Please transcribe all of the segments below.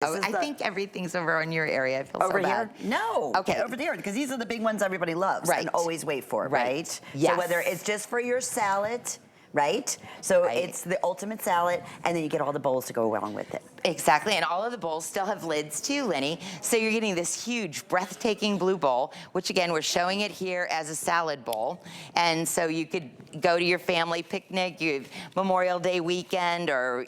Oh, I think everything's over in your area. I feel so Over bad. here? No. Okay. Over there, because these are the big ones everybody loves Right. and always wait for, right? Yes. So whether it's just for your salad, right? So Right. it's the ultimate salad, and then you get all the bowls to go along with it. Exactly, and all of the bowls still have lids too, Lenny. So you're getting this huge, breathtaking blue bowl, which again, we're showing it here as a salad bowl. And so you could go to your family picnic, Memorial Day weekend, or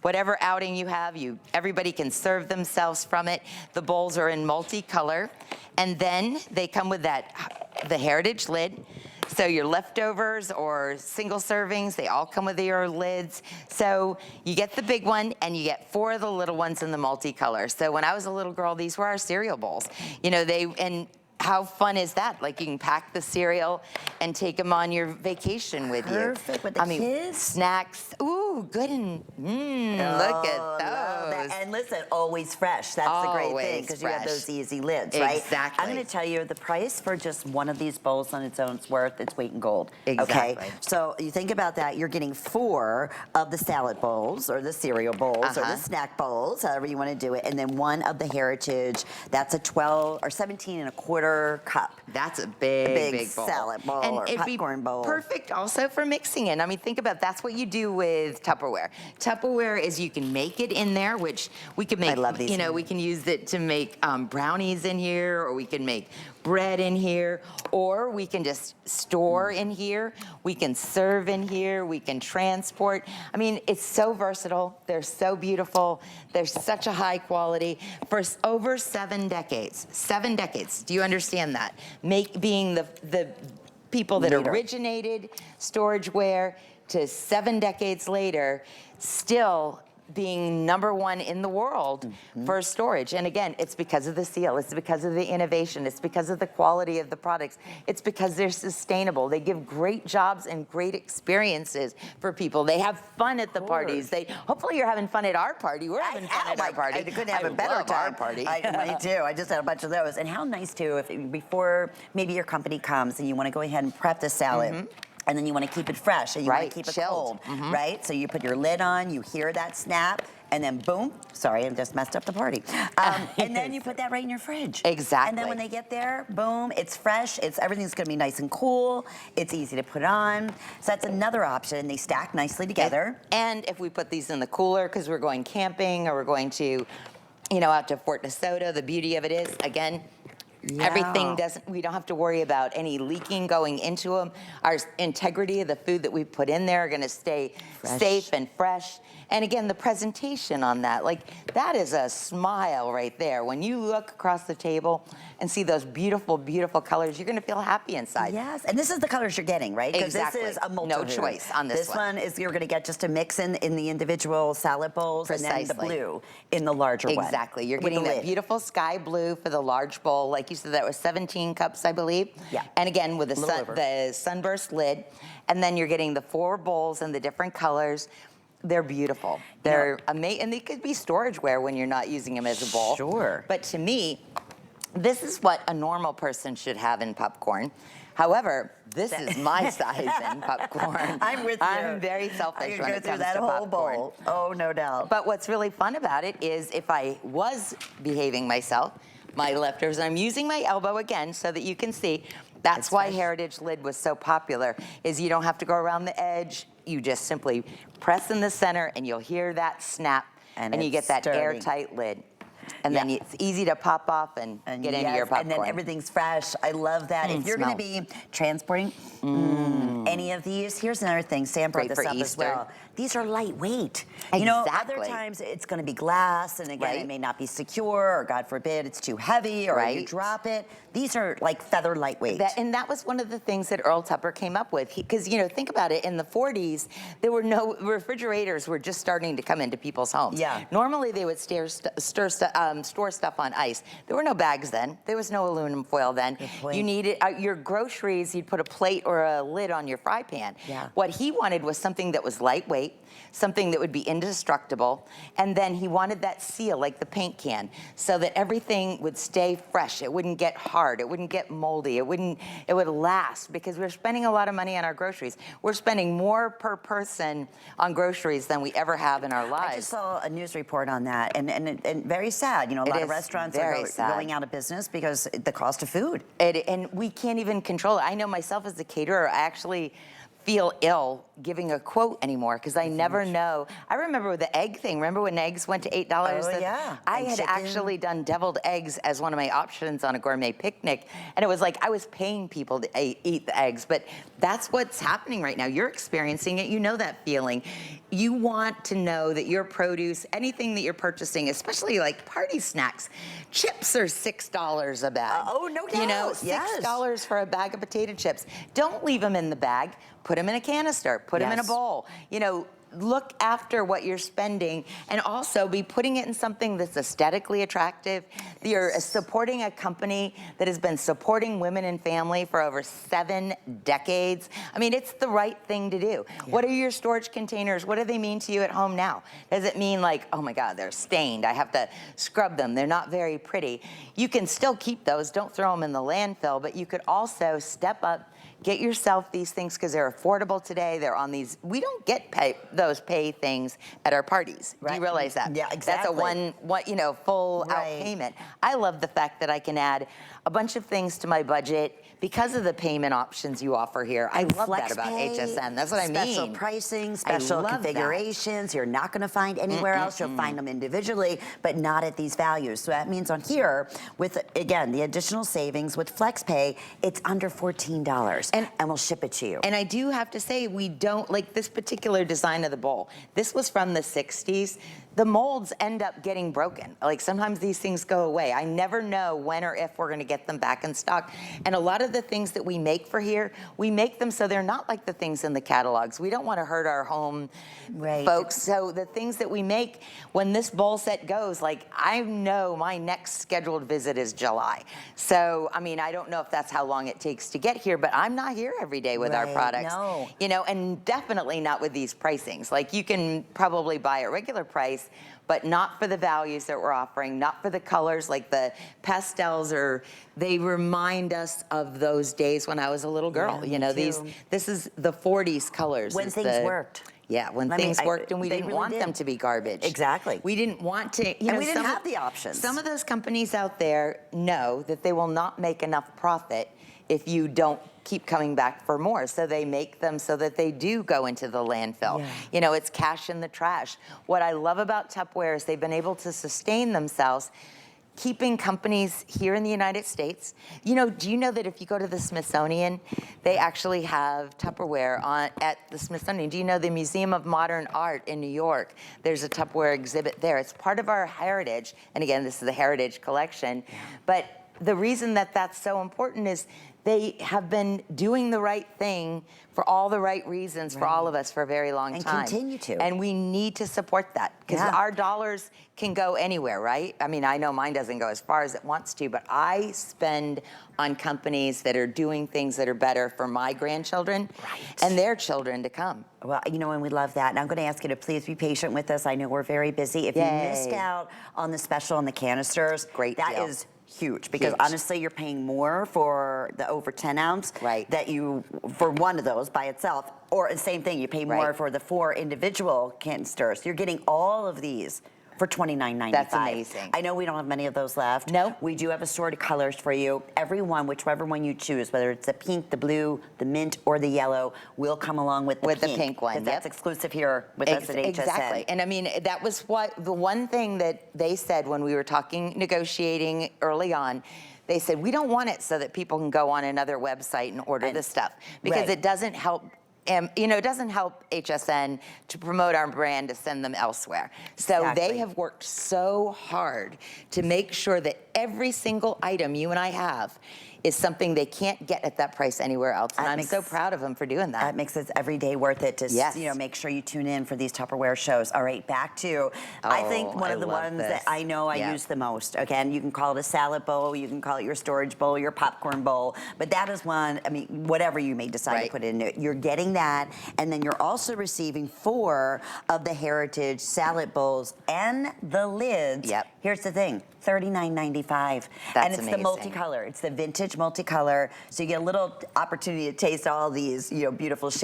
whatever outing you have, everybody can serve themselves from it. The bowls are in multicolor, and then they come with the Heritage lid. So your leftovers or single servings, they all come with your lids. So you get the big one and you get 4 of the little ones in the multicolor. So when I was a little girl, these were our cereal bowls. You know, and how fun is that? Like you can pack the cereal and take them on your vacation with you. Perfect with the kids. Snacks. Ooh, good and look at Love those. that. And listen, always fresh. That's the great thing, because you have those easy lids, right? Exactly. I'm going to tell you the price for just one of these bowls on its own is worth its weight in gold. Exactly. Okay? So you think about that. You're getting 4 of the salad bowls or the cereal bowls or the snack bowls, however you want to do it, and then 1 of the Heritage. That's a 12 or 17 and a quarter cup. That's a big bowl. Salad bowl and or it'd popcorn be bowl. Perfect also for mixing in. I mean, think about that's what you do with Tupperware. Tupperware is you can make it in there, which we could make. I love these. You know, we can use it to make brownies in here, or we can make bread in here, or we can just store in here. We can serve in here. We can transport. I mean, it's so versatile. They're so beautiful. They're such a high quality for over 7 decades. 7 decades. Do you understand that? Being the people that originated storageware to 7 decades later, still being #1 in the world for storage. And again, it's because of the seal. It's because of the innovation. It's because of the quality of the products. It's because they're sustainable. They give great jobs and great experiences for people. They have fun at the parties. Hopefully you're having fun at our party. We're having fun at our party. I couldn't have a better time. Our party. Me too. I just had a bunch of those. And how nice too, if before maybe your company comes and you want to go ahead and prep the salad. And then you want to keep it fresh and you want to keep it cold, right? So you put your lid on, you hear that snap, and then boom, sorry, I just messed up the party. And then you put that right in your fridge. Exactly. And then when they get there, boom, it's fresh, everything's gonna be nice and cool, it's easy to put on. So that's another option. They stack nicely together. And if we put these in the cooler, because we're going camping or we're going to, you know, out to Fort DeSoto, the beauty of it is, again, everything we don't have to worry about any leaking going into them. Our integrity of the food that we put in there are gonna stay safe and fresh. And again, the presentation on that, like that is a smile right there. When you look across the table and see those beautiful, beautiful colors, you're gonna feel happy inside. Yes, and this is the colors you're getting, right? Because Exactly. this is a multi. No choice on this one. This one is you're gonna get just a mix in the individual salad bowls, and then the blue in the larger one. Exactly. You're getting that beautiful sky blue for the large bowl. Like you said, that was 17 cups, I believe. Yeah. And again, with the sunburst lid. And then you're getting the 4 bowls in the different colors. They're beautiful. They're amazing. And they could be storageware when you're not using them as a bowl. Sure. But to me, this is what a normal person should have in popcorn. However, this is my size in popcorn. I'm with you. I'm very selfish when it comes that to whole popcorn. bowl. Oh, no doubt. But what's really fun about it is if I was behaving myself, my leftovers, and I'm using my elbow again so that you can see, that's why Heritage lid was so popular, is you don't have to go around the edge. You just simply press in the center and you'll hear that snap and you get that airtight lid. And then it's easy to pop off and get into your popcorn. And then everything's fresh. I love that. If you're going to be transporting any of these, here's another thing. Sam brought this up as well. These are lightweight. You know, other times it's going to be glass, and again, it may not be secure, or God forbid, it's too heavy, or you drop it. These are like feather lightweight. And that was one of the things that Earl Tupper came up with. Because, you know, think about it, in the 40s, there were no refrigerators were just starting to come into people's homes. Yeah. Normally, they would store stuff on ice. There were no bags then. There was no aluminum foil then. You needed your groceries, you'd put a plate or a lid on your your fry pan. Yeah. What he wanted was something that was lightweight, something that would be indestructible, and then he wanted that seal like the paint can, so that everything would stay fresh. It wouldn't get hard, it wouldn't get moldy, it would last, because we're spending a lot of money on our groceries. We're spending more per person on groceries than we ever have in our lives. I just saw a news report on that, and very sad. You know, a lot of restaurants are going out of business because the cost of food. And we can't even control it. I know myself as a caterer, I actually feel ill giving a quote anymore because I never know. I remember with the egg thing. Remember when eggs went to $8? Oh, yeah. I had actually done deviled eggs as one of my options on a gourmet picnic, and it was like I was paying people to eat the eggs, but that's what's happening right now. You're experiencing it. You know that feeling. You want to know that your produce, anything that you're purchasing, especially like party snacks, chips are $6 a bag. Oh, no doubt. You know, $6 for a bag of potato chips. Don't leave them in the bag. Put them in a canister, put them in a bowl. You know, look after what you're spending, and also be putting it in something that's aesthetically attractive. You're supporting a company that has been supporting women and family for over 7 decades. I mean, it's the right thing to do. Yeah. What are your storage containers? What do they mean to you at home now? Does it mean like, oh my God, they're stained, I have to scrub them, they're not very pretty? You can still keep those, don't throw them in the landfill, but you could also step up, get yourself these things because they're affordable today. They're on these, we don't get those pay things at our parties. Right. Do you realize that? Yeah, exactly. That's a one full out payment. I love the fact that I can add a bunch of things to my budget because of the payment options you offer here. I love that about HSN. That's what I mean. Special pricing, special configurations. You're not going to find anywhere else. You'll find them individually, but not at these values. So that means on here, with, again, the additional savings with FlexPay, it's under $14, and we'll ship it to you. And I do have to say, we don't, like this particular design of the bowl, this was from the 60s. The molds end up getting broken. Like sometimes these things go away. I never know when or if we're gonna get them back in stock. And a lot of the things that we make for here, we make them so they're not like the things in the catalogs. We don't wanna hurt our home folks. So the things that we make, when this bowl set goes, like I know my next scheduled visit is July. So, I mean, I don't know if that's how long it takes to get here, but I'm not here every day with our products. No. You know, and definitely not with these pricings. Like you can probably buy at regular price, but not for the values that we're offering, not for the colors, like the pastels, or they remind us of those days when I was a little girl. Yeah, you know, this is the 40s colors. When things worked. Yeah, when things worked, and we didn't want them to be garbage. Exactly. We didn't want to, and we didn't have the options. Some of those companies out there know that they will not make enough profit if you don't keep coming back for more. So they make them so that they do go into the landfill. Yeah. You know, it's cash in the trash. What I love about Tupperware is they've been able to sustain themselves, keeping companies here in the United States. You know, do you know that if you go to the Smithsonian, they actually have Tupperware at the Smithsonian? Do you know the Museum of Modern Art in New York? There's a Tupperware exhibit there. It's part of our heritage. And again, this is the Heritage Collection. Yeah. But the reason that that's so important is they have been doing the right thing for all the right reasons for all of us for a very long time. And continue to. And we need to support that because our dollars can go anywhere, right? I mean, I know mine doesn't go as far as it wants to, but I spend on companies that are doing things that are better for my grandchildren and their children to come. Well, you know, and we love that. And I'm going to ask you to please be patient with us. I know we're very busy. If you missed out on the special on the canisters, that is huge, because honestly you're paying more for the over 10 ounce that you for one of those by itself, or the same thing, you pay more for the 4 individual canisters. You're getting all of these for $29.95. That's amazing. I know we don't have many of those left. No. We do have assorted colors for you. Every one, whichever one you choose, whether it's the pink, the blue, the mint, or the yellow, will come along with the pink one. That's exclusive here with us at HSN. Exactly. And I mean, that was what the one thing that they said when we were negotiating early on. They said, we don't want it so that people can go on another website and order this stuff, because it doesn't help. You know, it doesn't help HSN to promote our brand to send them elsewhere. So they have worked so hard to make sure that every single item you and I have is something they can't get at that price anywhere else. And I'm so proud of them for doing that. That makes it every day worth it to make sure you tune in for these Tupperware shows. All right, back to, I think one of the ones that I know I use the most. Again, you can call it a salad bowl, you can call it your storage bowl, your popcorn bowl, but that is one, I mean, whatever you may decide to put in it, you're getting that, and then you're also receiving 4 of the Heritage salad bowls and the lids. Here's the thing, $39.95. And it's amazing. The multicolor. It's the vintage multicolor. So you get a little opportunity to taste all these, beautiful shades.